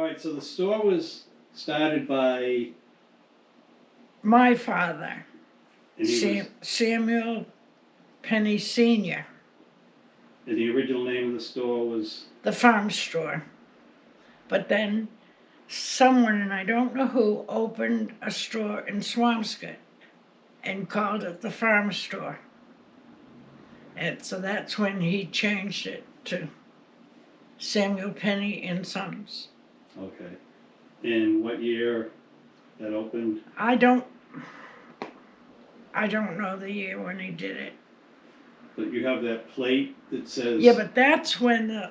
right, so the store was started by, My father, and he was, Samuel Penni Sr., and the original name of the store was, the farm store. But then someone, and I don't know who, opened a store in Swampscott and called it the farm store. And so that's when he changed it to Samuel Penni and Sons. okay. And what year that opened? I don't know the year when he did it. But you have that plate that says. Yeah, but that's when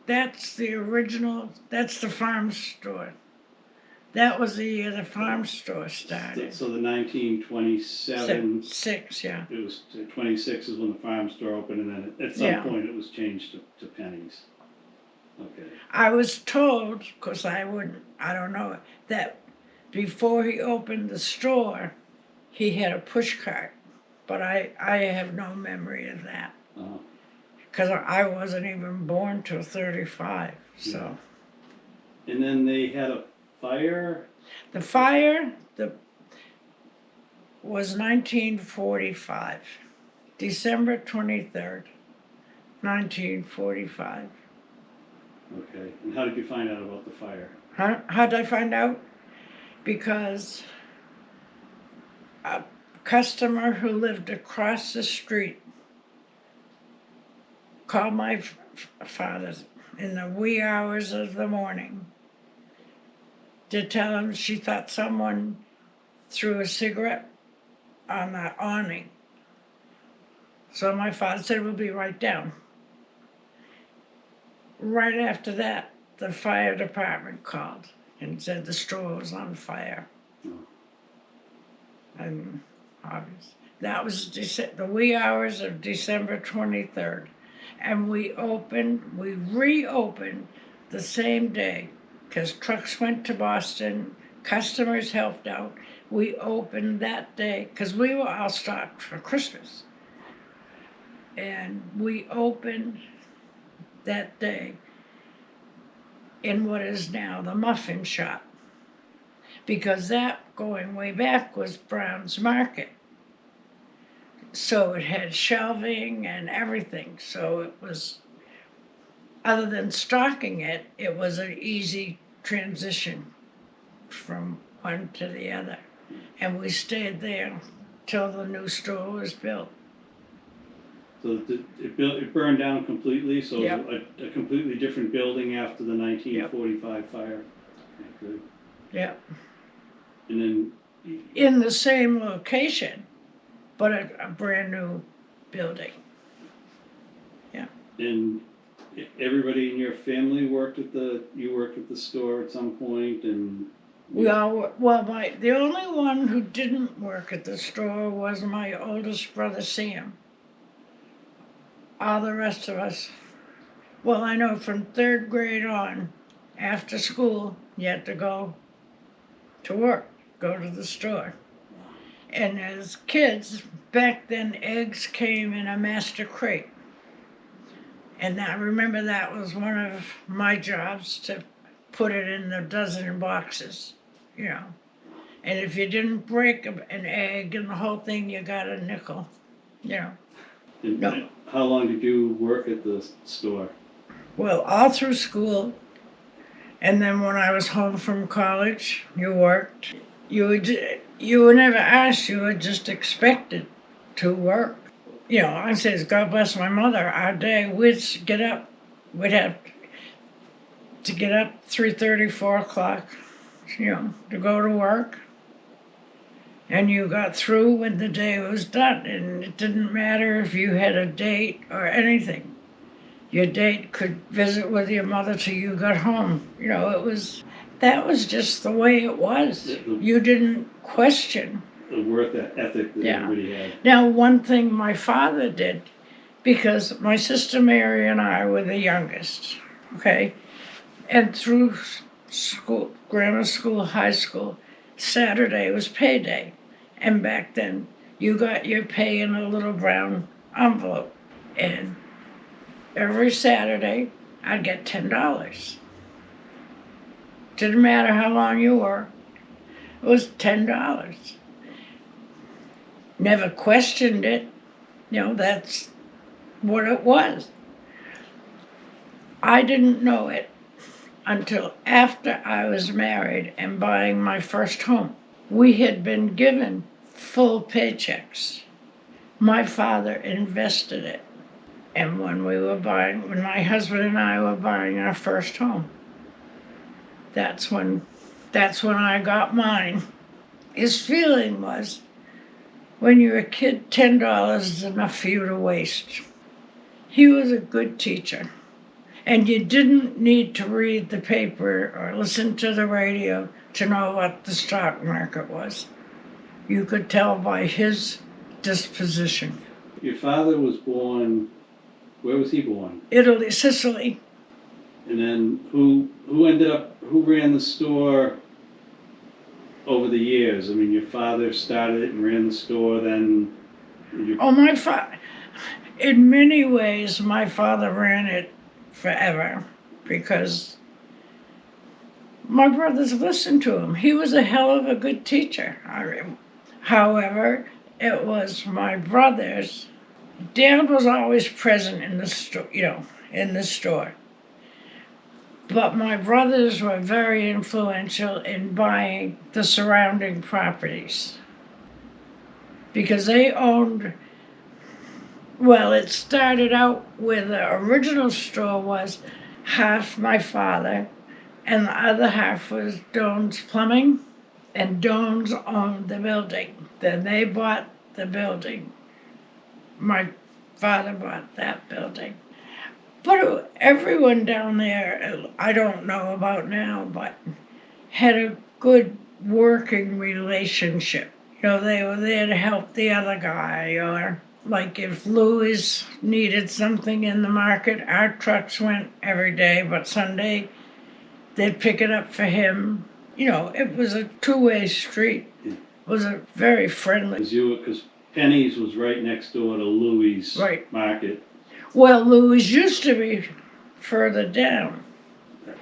that's the original, that's the farm store. That was the year the farm store started. So the 1927. Six, yeah. It was 26 is when the farm store opened, and then at some point it was changed to Penny's. Okay. I was told, because I don't know, that before he opened the store, he had a push cart. But I have no memory of that. Because I wasn't even born till 35, so. Yeah. And then they had a fire? The fire was 1945, December 23rd, 1945. Okay, and how did you find out about the fire? How did I find out? Because a customer who lived across the street called my father in the wee hours of the morning to tell him she thought someone threw a cigarette on the awning. So my father said, "We'll be right down." Right after that, the fire department called and said the store was on fire. Oh. And obviously, that was the wee hours of December 23rd. And we reopened the same day, because trucks went to Boston, customers helped out. We opened that day, because we were all stocked for Christmas. And we opened that day in what is now the muffin shop, because that, going way back, was Brown's Market. So it had shelving and everything, so it was, other than stocking it, it was an easy transition from one to the other. And we stayed there till the new store was built. So it burned down completely, so Yep. it was a completely different building after the 1945 fire? Okay, good. Yeah. And then. In the same location, but a brand new building. Yeah. And everybody in your family worked at the store at some point, and. We all, the only one who didn't work at the store was my oldest brother, Sam. All the rest of us, well, I know from 3rd grade on, after school, you had to go to work, go to the store. And as kids, back then, eggs came in a master crate. And I remember that was one of my jobs, to put it in the dozen boxes, you know. And if you didn't break an egg and the whole thing, you got a nickel, you know. No. How long did you work at the store? Well, all through school, and then when I was home from college, you worked. You were never asked, you were just expected to work. You know, I says, God bless my mother, our day, we'd get up, we'd have to get up 3:30, 4 o'clock, you know, to go to work. And you got through when the day was done, and it didn't matter if you had a date or anything. Your date could visit with your mother till you got home. You know, that was just the way it was. You didn't question. The work ethic that everybody had. Now, one thing my father did, because my sister Mary and I were the youngest, okay? And through school, grammar school, high school, Saturday was payday. And back then, you got your pay in a little brown envelope. And every Saturday, I'd get $10. Didn't matter how long you were. It was $10. Never questioned it. That's what it was. I didn't know it until after I was married and buying my first home. We had been given full paychecks. My father invested it. And when my husband and I were buying our first home, that's when I got mine. His feeling was, when you're a kid, $10 is enough for you to waste. He was a good teacher. And you didn't need to read the paper or listen to the radio to know what the stock market was. You could tell by his disposition. Your father was born, where was he born? Italy, Sicily. And then who ran the store over the years? I mean, your father started it and ran the store, then My father, in many ways, my father ran it forever, because my brothers listened to him. He was a hell of a good teacher. However, it was my brothers. Dad was always present in the store, in the store. But my brothers were very influential in buying the surrounding properties, because they owned. Well, it started out where the original store was half my father, and the other half was Doan's Plumbing, and Doan's owned the building. Then they bought the building. My father bought that building. But everyone down there, I don't know about now, but had a good working relationship. They were there to help the other guy, or like if Louis needed something in the market, our trucks went every day, but Sunday they'd pick it up for him. It was a two-way street. It was a very friendly. Because Penny's was right next door to Louis' market. Well, Louis used to be further down.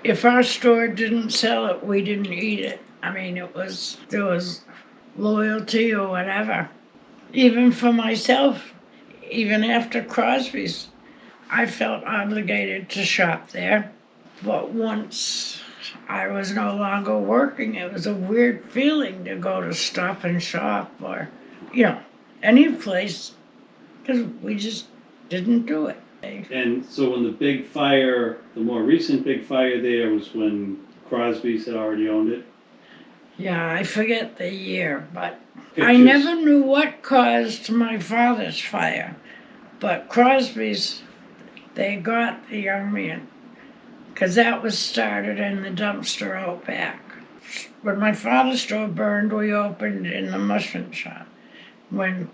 If our store didn't sell it, we didn't eat it. I mean, there was loyalty or whatever. Even for myself, even after Crosby's, I felt obligated to shop there. But once I was no longer working, it was a weird feeling to go to Stop and Shop or, any place, because we just didn't do it. And so when the more recent big fire there was when Crosby's had already owned it? Yeah, I forget the year, but Pictures. I never knew what caused my father's fire. But Crosby's, they got the young man, because that was started in the dumpster out back. When my father's store burned, we opened in the mushroom shop. When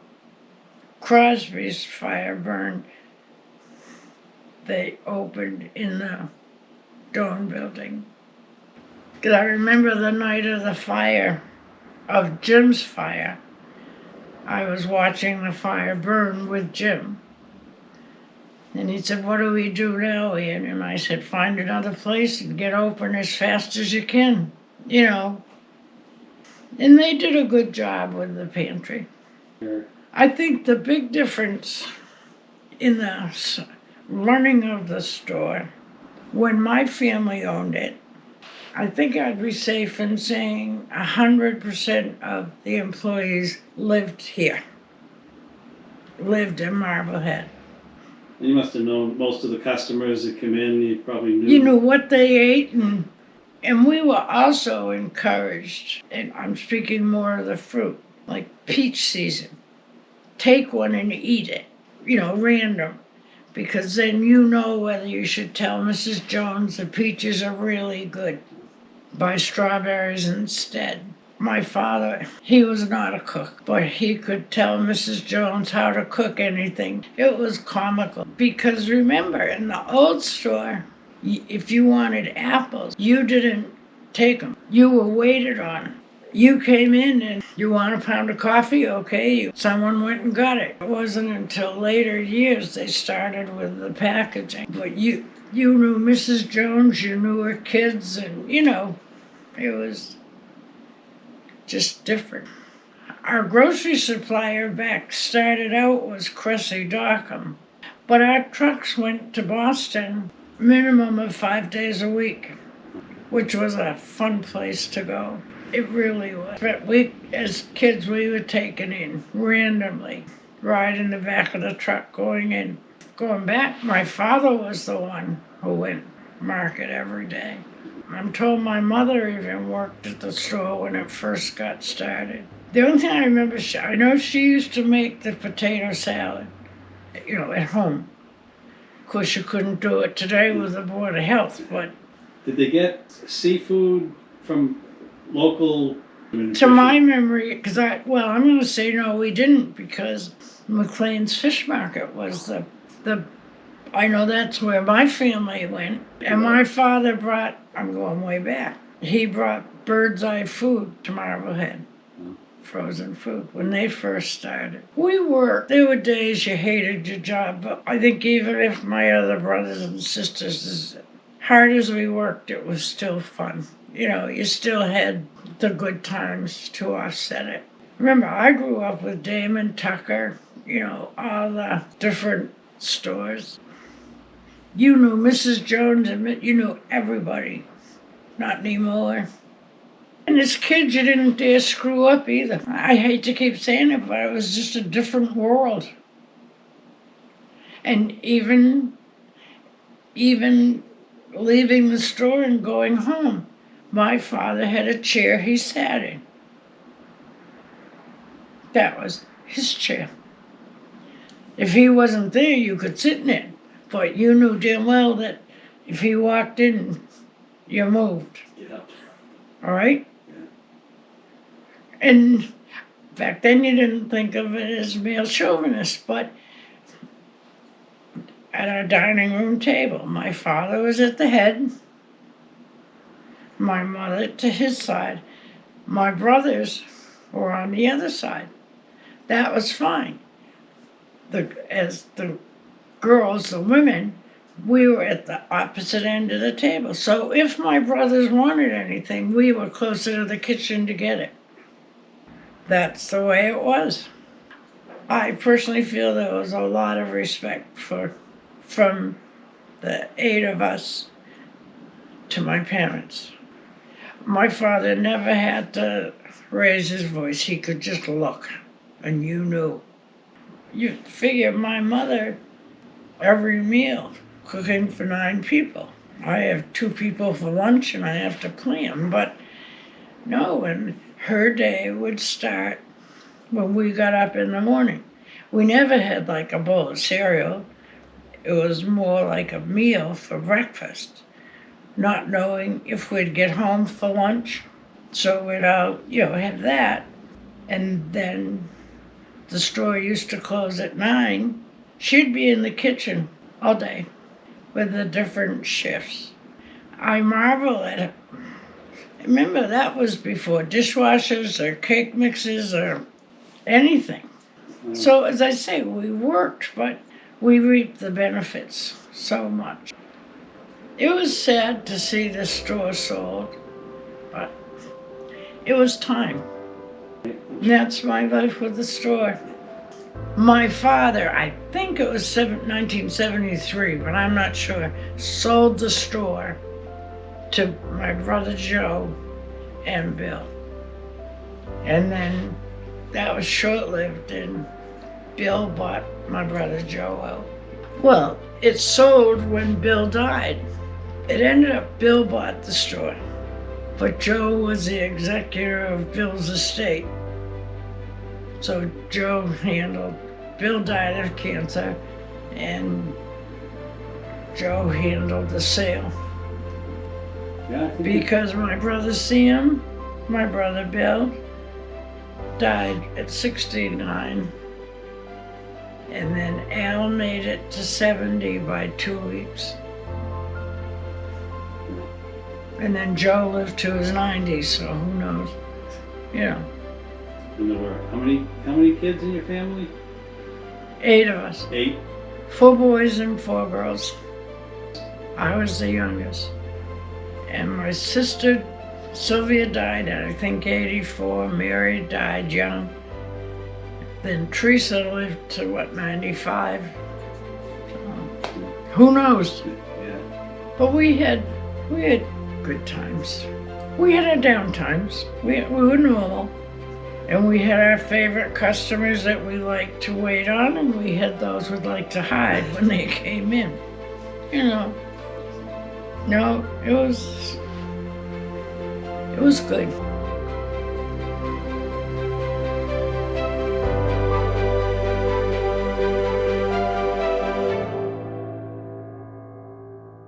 Crosby's fire burned, they opened in the Doan building. Because I remember the night of the fire, of Jim's fire, I was watching the fire burn with Jim. And he said, "What do we do now, Ian?" And I said, "Find another place and get open as fast as you can." And they did a good job with the pantry. Sure. I think the big difference in the running of the store, when my family owned it, I think I'd be safe in saying 100% of the employees lived here, lived in Marblehead. And you must have known most of the customers that come in, you probably knew. You knew what they ate, and we were also encouraged, and I'm speaking more of the fruit, like peach season. Take one and eat it, random. Because then you know whether you should tell Mrs. Jones the peaches are really good. Buy strawberries instead. My father, he was not a cook, but he could tell Mrs. Jones how to cook anything. It was comical. Because remember, in the old store, if you wanted apples, you didn't take them. You were waited on. You came in and you want a pound of coffee? Okay. Someone went and got it. It wasn't until later years they started with the packaging. But you knew Mrs. Jones, you knew her kids, and It was just different. Our grocery supplier back started out was Cressy Dockham, but our trucks went to Boston minimum of 5 days a week, which was a fun place to go. It really was. But we, as kids, we were taken in randomly, right in the back of the truck going in. Going back, my father was the one who went market every day. I'm told my mother even worked at the store when it first got started. The only thing I remember, I know she used to make the potato salad, at home. Of course, you couldn't do it today with the Board of Health, but Did they get seafood from local? to my memory, I'm going to say no, we didn't, because McLean's Fish Market was the. I know that's where my family went, and my father brought. I'm going way back. He brought Bird's Eye food to Marblehead, frozen food, when they first started. We worked. There were days you hated your job, but I think even if my other brothers and sisters, as hard as we worked, it was still fun. You still had the good times to offset it. Remember, I grew up with Damon Tucker, all the different stores. You knew Mrs. Jones and you knew everybody. Not anymore. And as kids, you didn't dare screw up either. I hate to keep saying it, but it was just a different world. And even leaving the store and going home, my father had a chair he sat in. That was his chair. If he wasn't there, you could sit in it. But you knew damn well that if he walked in, you moved. Yeah. All right? Yeah. And back then you didn't think of it as male chauvinist, but at our dining room table, my father was at the head, my mother to his side, my brothers were on the other side. That was fine. As the girls, the women, we were at the opposite end of the table. So if my brothers wanted anything, we were closer to the kitchen to get it. That's the way it was. I personally feel there was a lot of respect from the 8 of us to my parents. My father never had to raise his voice. He could just look, and you knew. You figure my mother, every meal, cooking for 9 people. I have 2 people for lunch and I have to clean, but no, and her day would start when we got up in the morning. We never had like a bowl of cereal. It was more like a meal for breakfast, not knowing if we'd get home for lunch. So we'd all, have that. And then the store used to close at 9. She'd be in the kitchen all day with the different shifts. I marvel at it. Remember, that was before dishwashers or cake mixes or anything. So as I say, we worked, but we reaped the benefits so much. It was sad to see the store sold, but it was time. And that's my life with the store. My father, I think it was 1973, but I'm not sure, sold the store to my brother Joe and Bill. And then that was short-lived, and Bill bought my brother Joe out. Well, it sold when Bill died. It ended up Bill bought the store, but Joe was the executor of Bill's estate. So Joe Bill died of cancer, and Joe handled the sale. Yeah, Because my brother Sam, my brother Bill, died at 69, and then Al made it to 70 by 2 weeks. And then Joe lived to his 90s, so who knows? And there were how many kids in your family? 8 of us. 8? 4 boys and 4 girls. I was the youngest. And my sister Sylvia died at, I think, 84. Mary died young. Then Teresa lived to, 95? So, who knows? Yeah. But we had good times. We had our down times. We were normal. And we had our favorite customers that we liked to wait on, and we had those who'd like to hide when they came in. You know. No, it was good.